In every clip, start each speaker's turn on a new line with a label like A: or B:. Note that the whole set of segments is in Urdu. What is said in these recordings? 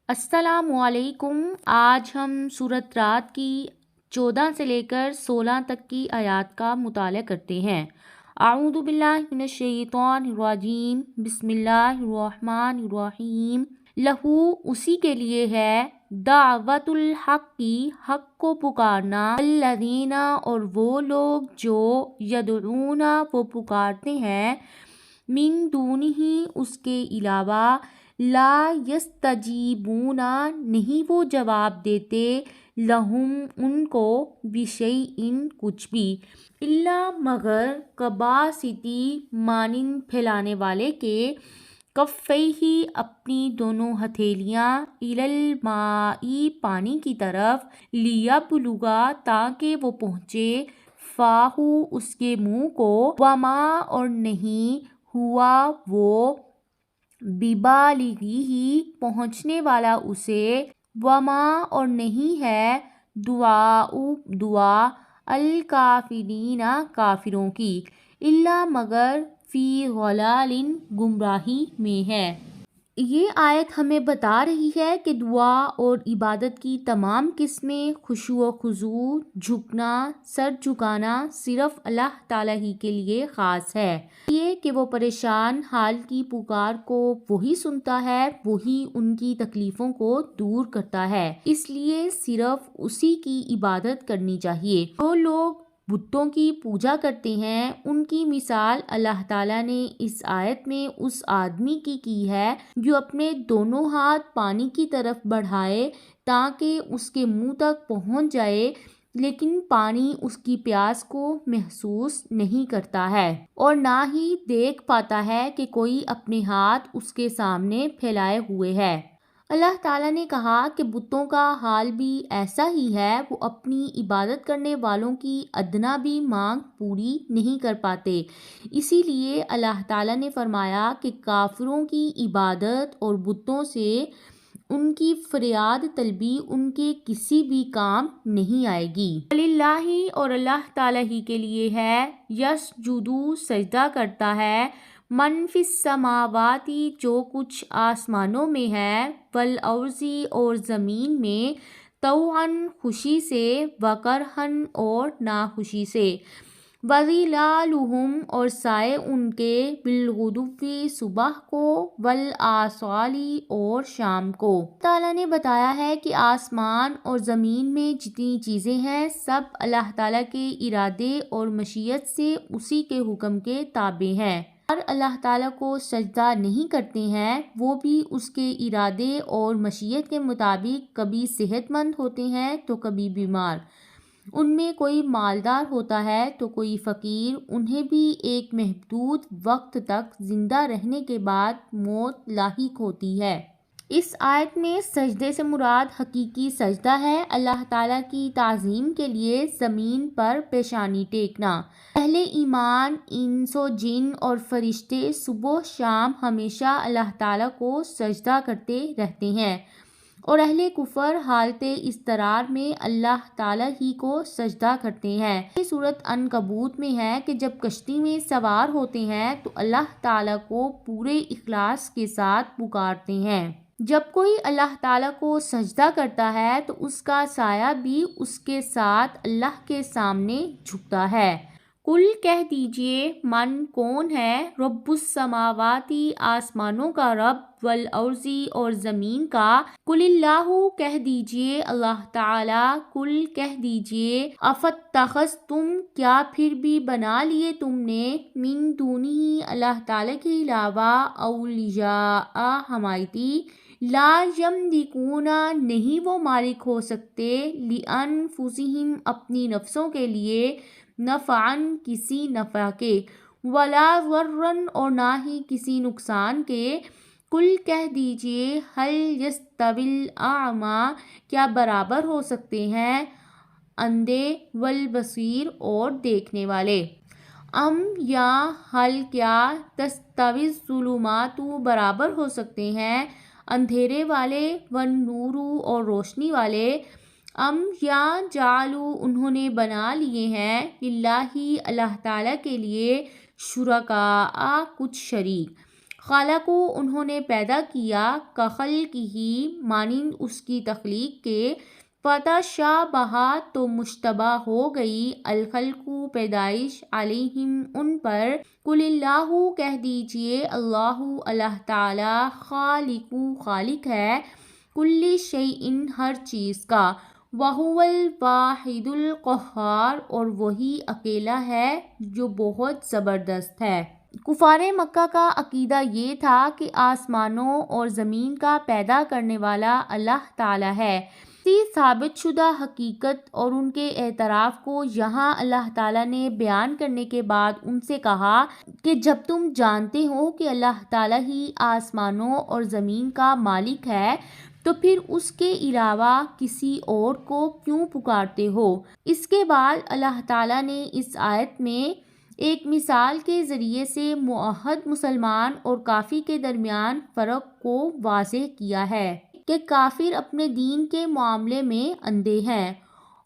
A: السلام علیکم۔ آج ہم سورۃ رعد کی 14 سے لے کر 16 تک کی آیات کا مطالعہ کرتے ہیں۔ اعوذ باللہ من الشیطان الرجیم، بسم اللہ الرحمن الرحیم۔ لہو اسی کے لیے ہے، دعوت الحق کی حق کو پکارنا، الذین اور وہ لوگ جو یدعون وہ پکارتے ہیں، من دونہ اس کے علاوہ، لا یستجیبون نہیں وہ جواب دیتے، لہم ان کو، بشیء کچھ بھی، الا مگر کباسطی مانند پھیلانے والے کے، کفیہ اپنی دونوں ہتھیلیاں، الی الماء پانی کی طرف، لیبلغ تاکہ وہ پہنچے، فاہ اس کے منہ کو، وما اور نہیں، ہوا وہ، ببالغہ پہنچنے والا اسے، وما اور نہیں ہے، دعا الکافرین کافروں کی، الا مگر فی ضلال گمراہی میں ہے۔ یہ آیت ہمیں بتا رہی ہے کہ دعا اور عبادت کی تمام قسمیں، خشوع و خضوع، جھکنا، سر جھکانا صرف اللہ تعالیٰ ہی کے لیے خاص ہے۔ یہ کہ وہ پریشان حال کی پکار کو وہی سنتا ہے، وہی ان کی تکلیفوں کو دور کرتا ہے، اس لیے صرف اسی کی عبادت کرنی چاہیے۔ جو لوگ بتوں کی پوجا کرتے ہیں، ان کی مثال اللہ تعالیٰ نے اس آیت میں اس آدمی کی ہے جو اپنے دونوں ہاتھ پانی کی طرف بڑھائے تاکہ اس کے منہ تک پہنچ جائے، لیکن پانی اس کی پیاس کو محسوس نہیں کرتا ہے اور نہ ہی دیکھ پاتا ہے کہ کوئی اپنے ہاتھ اس کے سامنے پھیلائے ہوئے ہے۔ اللہ تعالیٰ نے کہا کہ بتوں کا حال بھی ایسا ہی ہے، وہ اپنی عبادت کرنے والوں کی ادنا بھی مانگ پوری نہیں کر پاتے۔ اسی لیے اللہ تعالیٰ نے فرمایا کہ کافروں کی عبادت اور بتوں سے ان کی فریاد طلبی ان کے کسی بھی کام نہیں آئے گی۔ وَلِلَّهِ اور اللہ تعالیٰ ہی کے لیے ہے، یسجدُ سجدہ کرتا ہے، من فی السماوات جو کچھ آسمانوں میں ہے، والارض اور زمین میں، طوعا خوشی سے، وکرہا اور ناخوشی سے، وظلالہم اور سائے ان کے، بالغدو صبح کو، والآصال اور شام کو۔ تعالیٰ نے بتایا ہے کہ آسمان اور زمین میں جتنی چیزیں ہیں سب اللہ تعالیٰ کے ارادے اور مشیت سے اسی کے حکم کے تابع ہیں، اور اللہ تعالیٰ کو سجدہ نہیں کرتے ہیں وہ بھی اس کے ارادے اور مشیت کے مطابق کبھی صحت مند ہوتے ہیں تو کبھی بیمار، ان میں کوئی مالدار ہوتا ہے تو کوئی فقیر، انہیں بھی ایک محدود وقت تک زندہ رہنے کے بعد موت لاحق ہوتی ہے۔ اس آیت میں سجدے سے مراد حقیقی سجدہ ہے، اللہ تعالیٰ کی تعظیم کے لیے زمین پر پیشانی ٹیکنا۔ اہل ایمان، انس و جن اور فرشتے صبح و شام ہمیشہ اللہ تعالیٰ کو سجدہ کرتے رہتے ہیں، اور اہل کفر حالت اضطرار میں اللہ تعالیٰ ہی کو سجدہ کرتے ہیں۔ یہ سورۃ عنکبوت میں ہے کہ جب کشتی میں سوار ہوتے ہیں تو اللہ تعالیٰ کو پورے اخلاص کے ساتھ پکارتے ہیں۔ جب کوئی اللہ تعالیٰ کو سجدہ کرتا ہے تو اس کا سایہ بھی اس کے ساتھ اللہ کے سامنے جھکتا ہے۔ قل کہہ دیجئے، من کون ہے، رب السماوات آسمانوں کا رب، والارض اور زمین کا، قل اللہ کہہ دیجئے اللہ تعالیٰ، قل کہہ دیجئے، افاتخذتم کیا پھر بھی بنا لیے تم نے، من دونہ اللہ تعالیٰ کے علاوہ، اولیاء حمایتی، لا یملکون نہیں وہ مالک ہو سکتے، لانفسہم اپنی نفسوں کے لیے، نفعا کسی نفع کے، ولا ضرا اور نہ ہی کسی نقصان کے، قل کہہ دیجئے، هل یستوی الاعمی کیا برابر ہو سکتے ہیں اندھے، والبصیر اور دیکھنے والے، ام یا حل کیا، تستوی الظلمات برابر ہو سکتے ہیں اندھیرے والے، والنور اور روشنی والے، ام یا جعلوا انہوں نے بنا لیے ہیں، للہ اللہ تعالیٰ کے لیے، شرکاء کچھ شریک، خالقو انہوں نے پیدا کیا، کخلقہ مانند اس کی تخلیق کے، فتشابہ تو مشتبہ ہو گئی، الخلق پیدائش، علیہم ان پر، قل اللہ کہہ دیجئے اللہ اللہ تعالی، خالق خالق ہے، کل شیء ہر چیز کا، وہو الواحد القہار اور وہی اکیلا ہے جو بہت زبردست ہے۔ کفار مکہ کا عقیدہ یہ تھا کہ آسمانوں اور زمین کا پیدا کرنے والا اللہ تعالی ہے۔ اسی ثابت شدہ حقیقت اور ان کے اعتراف کو یہاں اللہ تعالیٰ نے بیان کرنے کے بعد ان سے کہا کہ جب تم جانتے ہو کہ اللہ تعالیٰ ہی آسمانوں اور زمین کا مالک ہے تو پھر اس کے علاوہ کسی اور کو کیوں پکارتے ہو؟ اس کے بعد اللہ تعالیٰ نے اس آیت میں ایک مثال کے ذریعے سے موحد مسلمان اور کافر کے درمیان فرق کو واضح کیا ہے کہ کافر اپنے دین کے معاملے میں اندھے ہیں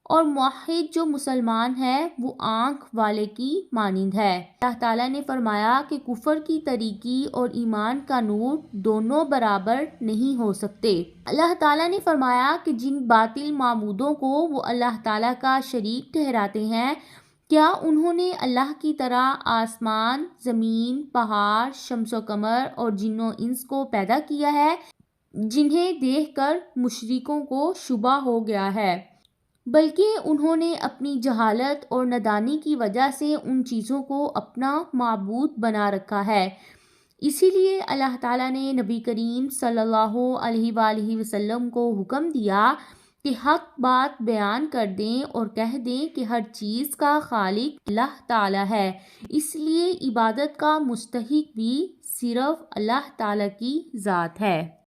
A: اور موحد جو مسلمان ہے وہ آنکھ والے کی مانند ہے۔ اللہ تعالیٰ نے فرمایا کہ کفر کی تاریکی اور ایمان کا نور دونوں برابر نہیں ہو سکتے۔ اللہ تعالیٰ نے فرمایا کہ جن باطل معبودوں کو وہ اللہ تعالیٰ کا شریک ٹھہراتے ہیں، کیا انہوں نے اللہ کی طرح آسمان، زمین، پہاڑ، شمس و قمر اور جن و انس کو پیدا کیا ہے جنہیں دیکھ کر مشرکوں کو شبہ ہو گیا ہے، بلکہ انہوں نے اپنی جہالت اور نادانی کی وجہ سے ان چیزوں کو اپنا معبود بنا رکھا ہے۔ اسی لیے اللہ تعالیٰ نے نبی کریم صلی اللہ علیہ وآلہ وسلم کو حکم دیا کہ حق بات بیان کر دیں اور کہہ دیں کہ ہر چیز کا خالق اللہ تعالیٰ ہے، اس لیے عبادت کا مستحق بھی صرف اللہ تعالیٰ کی ذات ہے۔